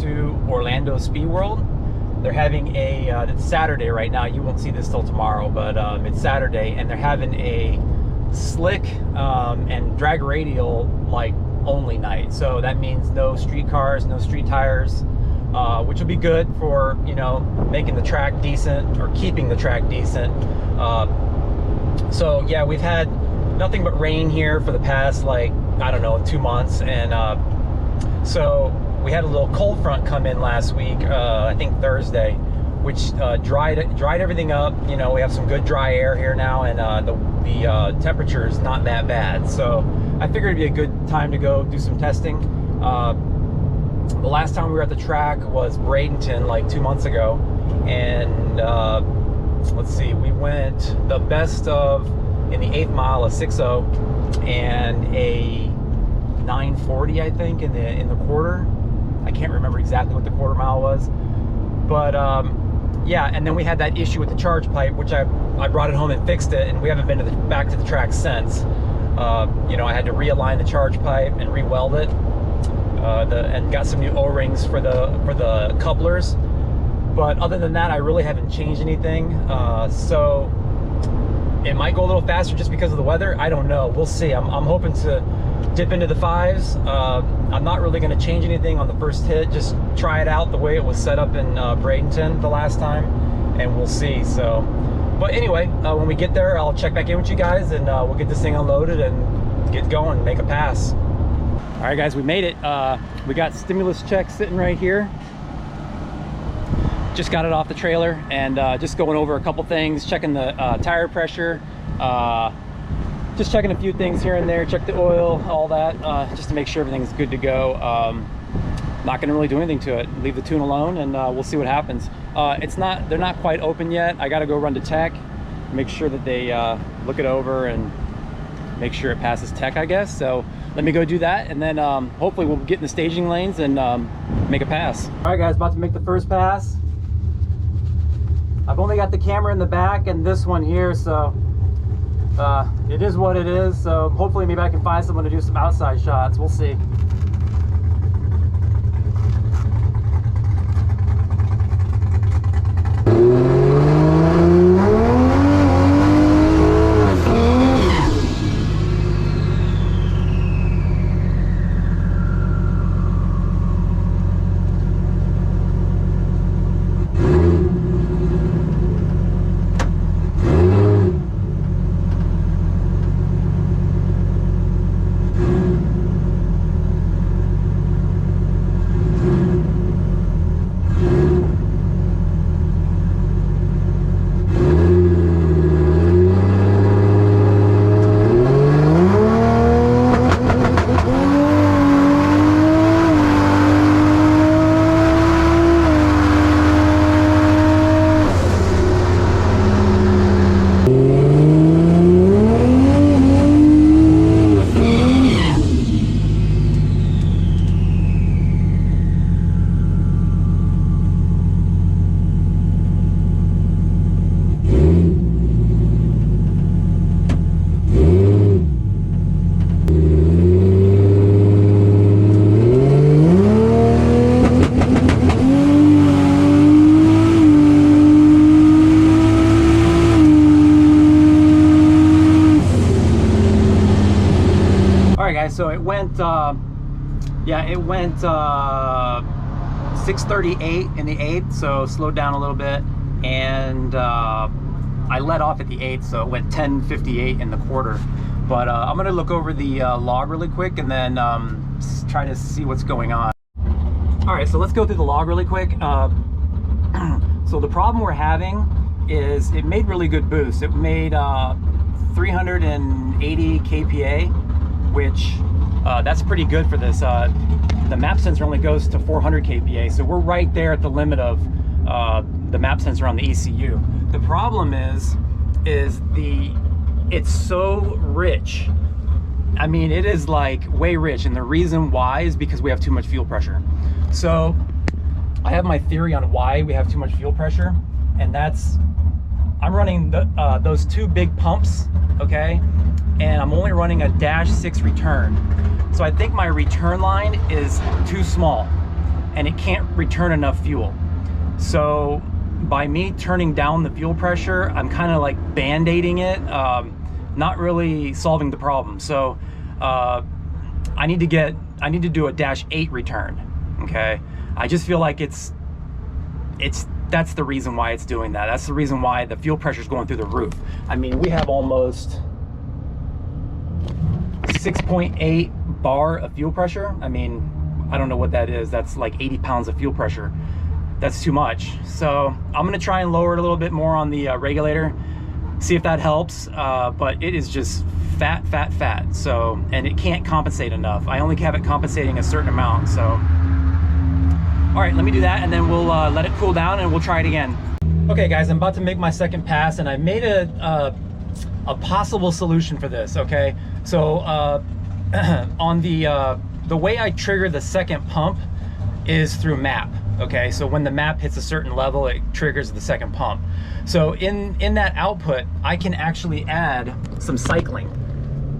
to Orlando Speed World. They're having a, it's Saturday right now, you won't see this till tomorrow, but it's Saturday, and they're having a slick and drag radial like only night. So that means no street cars, no street tires, which will be good for, you know, making the track decent or keeping the track decent. So yeah, we've had nothing but rain here for the past, like, I don't know, 2 months, and so we had a little cold front come in last week, I think Thursday, which dried everything up. You know, we have some good dry air here now, and the temperature is not that bad. So I figured it'd be a good time to go do some testing. The last time we were at the track was Bradenton, like 2 months ago, and let's see, we went the best of in the 8th mile, a 6.0 and a 9:40, I think, in the quarter. I can't remember exactly what the quarter mile was, but yeah. And then we had that issue with the charge pipe, which I brought it home and fixed it, and we haven't been back to the track since. You know, I had to realign the charge pipe and re-weld it, and got some new O-rings for the couplers. But other than that, I really haven't changed anything. So it might go a little faster just because of the weather. I don't know. We'll see. I'm hoping to dip into the 5s. I'm not really going to change anything on the first hit. Just try it out the way it was set up in Bradenton the last time, and we'll see. So, but anyway, when we get there, I'll check back in with you guys, and we'll get this thing unloaded and get going, make a pass. All right, guys, we made it. We got stimulus check sitting right here. Just got it off the trailer, and just going over a couple things, checking the tire pressure, just checking a few things here and there, check the oil, all that, just to make sure everything's good to go. Not gonna really do anything to it. Leave the tune alone, and we'll see what happens. They're not quite open yet. I gotta go run to tech, make sure that they look it over and make sure it passes tech, I guess. So let me go do that, and then hopefully we'll get in the staging lanes and make a pass. All right, guys, about to make the first pass. I've only got the camera in the back and this one here, so it is what it is. So hopefully maybe I can find someone to do some outside shots. We'll see. So it went, yeah, it went 6:38 in the 8th, so slowed down a little bit, and I let off at the 8th, so it went 10:58 in the quarter. But I'm gonna look over the log really quick, and then try to see what's going on. All right, so let's go through the log really quick. So the problem we're having is it made really good boost. It made 380 kPa, which that's pretty good for this. The map sensor only goes to 400 kPa, so we're right there at the limit of the map sensor on the ECU. The problem is it's so rich. I mean, it is like way rich, and the reason why is because we have too much fuel pressure. So I have my theory on why we have too much fuel pressure, and that's I'm running those two big pumps, okay, and I'm only running a -6 return. So I think my return line is too small, and it can't return enough fuel. So by me turning down the fuel pressure, I'm kind of like band-aiding it, not really solving the problem. So I need to do a -8 return. Okay, I just feel like that's the reason why it's doing that. That's the reason why the fuel pressure is going through the roof. I mean, we have almost 6.8 bar of fuel pressure. I mean, I don't know what that is. That's like 80 pounds of fuel pressure. That's too much. So I'm gonna try and lower it a little bit more on the regulator, see if that helps. But it is just fat. So, and it can't compensate enough. I only have it compensating a certain amount. So, all right, let me do that, and then we'll let it cool down, and we'll try it again. Okay, guys, I'm about to make my second pass, and I made a possible solution for this. Okay, so on the way I trigger the second pump is through map. Okay, so when the map hits a certain level, it triggers the second pump. So in that output, I can actually add some cycling.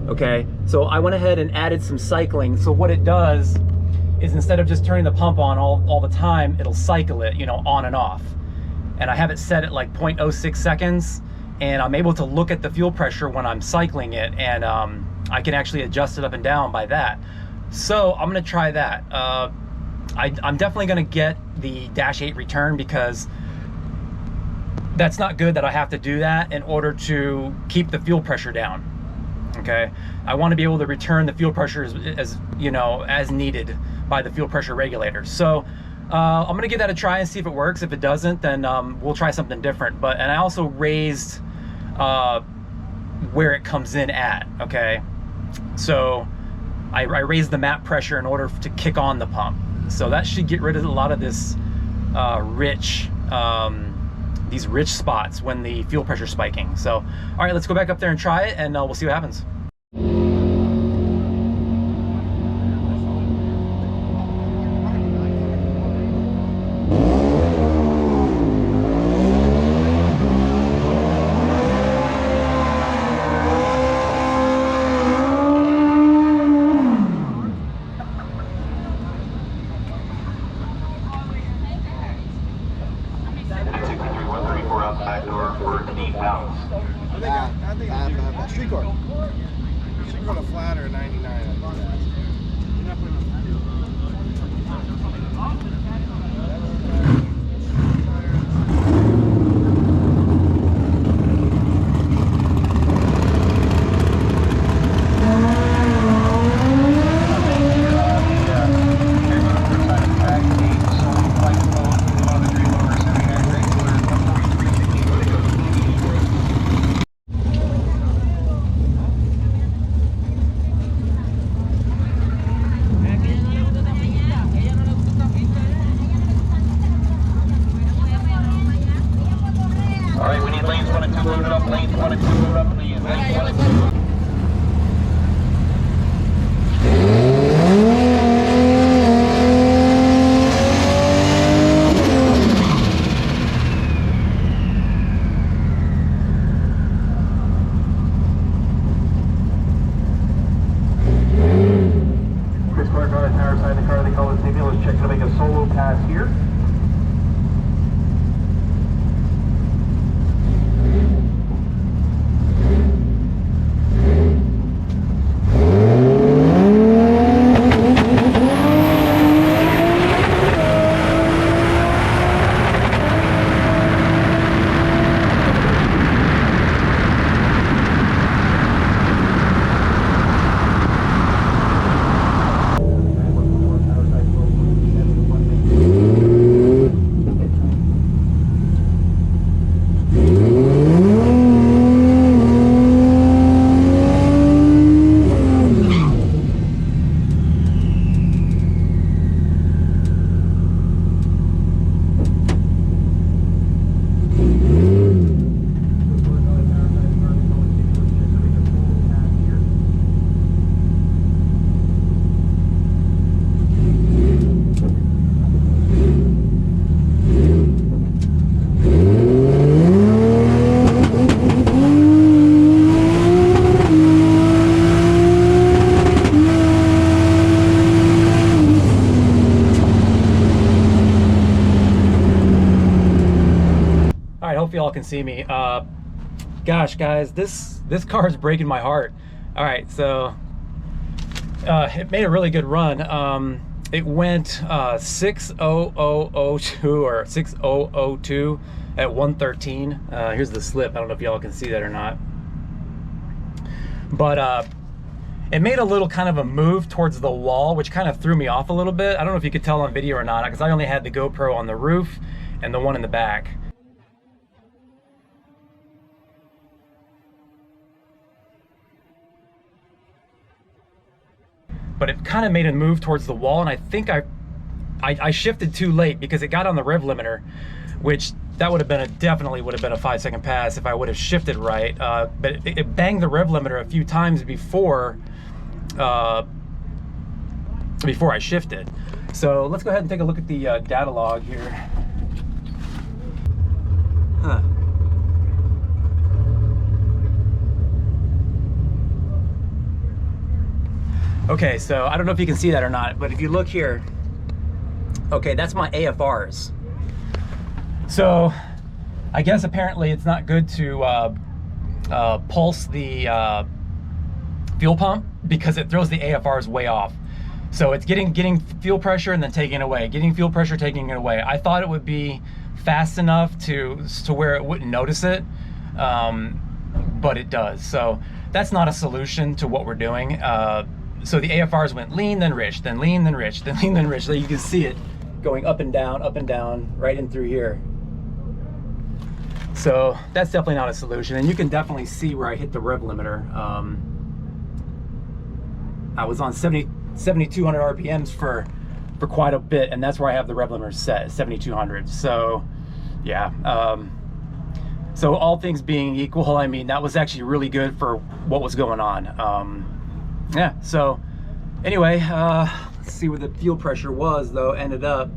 Okay, so I went ahead and added some cycling. So what it does is, instead of just turning the pump on all the time, it'll cycle it, you know, on and off. And I have it set at like 0.06 seconds, and I'm able to look at the fuel pressure when I'm cycling it, and I can actually adjust it up and down by that. So I'm gonna try that. I'm definitely gonna get the -8 return, because that's not good that I have to do that in order to keep the fuel pressure down. Okay, I want to be able to return the fuel pressure as you know, as needed by the fuel pressure regulator. So I'm gonna give that a try and see if it works. If it doesn't, then we'll try something different. And I also raised where it comes in at. Okay, so I raised the map pressure in order to kick on the pump. So that should get rid of a lot of this these rich spots when the fuel pressure is spiking. So, all right, let's go back up there and try it, and we'll see what happens. Street car. Should go to flat or 99. can see me. Gosh, guys, this car is breaking my heart. All right, so it made a really good run. It went 6:00:02 or 6:002 at 113. Here's the slip. I don't know if y'all can see that or not, but it made a little kind of a move towards the wall, which kind of threw me off a little bit. I don't know if you could tell on video or not, because I only had the GoPro on the roof and the one in the back. But it kind of made a move towards the wall, and I think I shifted too late because it got on the rev limiter, which that would have been definitely would have been a 5-second pass if I would have shifted right. But it banged the rev limiter a few times before I shifted. So let's go ahead and take a look at the data log here. Huh. Okay, so I don't know if you can see that or not, but if you look here, okay, that's my AFRs. So I guess apparently it's not good to pulse the fuel pump because it throws the AFRs way off. So it's getting fuel pressure and then taking it away, getting fuel pressure, taking it away. I thought it would be fast enough to where it wouldn't notice it, but it does. So that's not a solution to what we're doing. So the AFRs went lean, then rich, then lean, then rich, then lean, then rich. So you can see it going up and down, right in through here. So that's definitely not a solution. And you can definitely see where I hit the rev limiter. I was on 7,200 RPMs for quite a bit, and that's where I have the rev limiter set, 7,200. So yeah, so all things being equal, I mean, that was actually really good for what was going on. Yeah, so anyway, let's see where the fuel pressure was though. Ended up,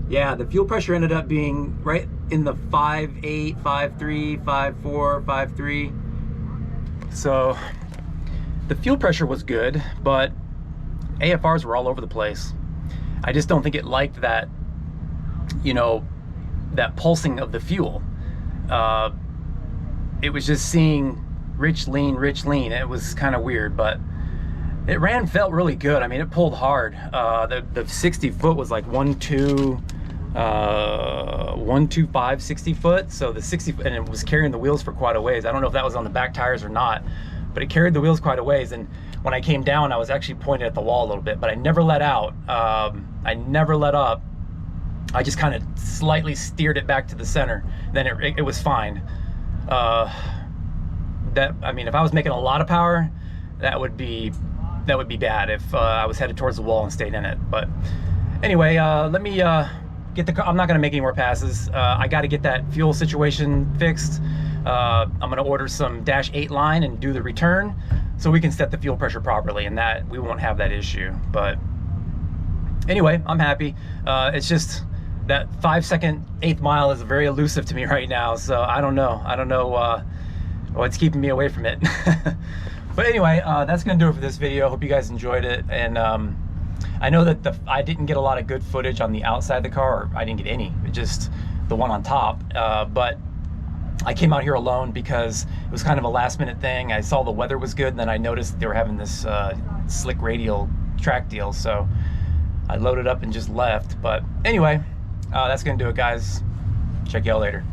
yeah, the fuel pressure ended up being right in the 5.8, 5.3, 5.4, 5.3. So the fuel pressure was good, but AFRs were all over the place. I just don't think it liked that, you know, that pulsing of the fuel. It was just seeing rich, lean, rich, lean. It was kind of weird, but it felt really good. I mean, it pulled hard. The 60 foot was like 125 60 foot. So the 60, and it was carrying the wheels for quite a ways. I don't know if that was on the back tires or not, but it carried the wheels quite a ways. And when I came down, I was actually pointed at the wall a little bit, but I never let out. I never let up. I just kind of slightly steered it back to the center. Then it was fine. I mean, if I was making a lot of power, that would be bad if I was headed towards the wall and stayed in it. But anyway, let me get the car. I'm not going to make any more passes. I got to get that fuel situation fixed. I'm going to order some Dash 8 line and do the return so we can set the fuel pressure properly, and that we won't have that issue. But anyway, I'm happy. It's just that 5-second 8th mile is very elusive to me right now. So I don't know what's keeping me away from it. But anyway, that's gonna do it for this video. Hope you guys enjoyed it. And I know that I didn't get a lot of good footage on the outside of the car, or I didn't get any, just the one on top. But I came out here alone because it was kind of a last minute thing. I saw the weather was good, and then I noticed they were having this slick radial track deal. So I loaded up and just left. But anyway, that's gonna do it, guys. Check y'all later.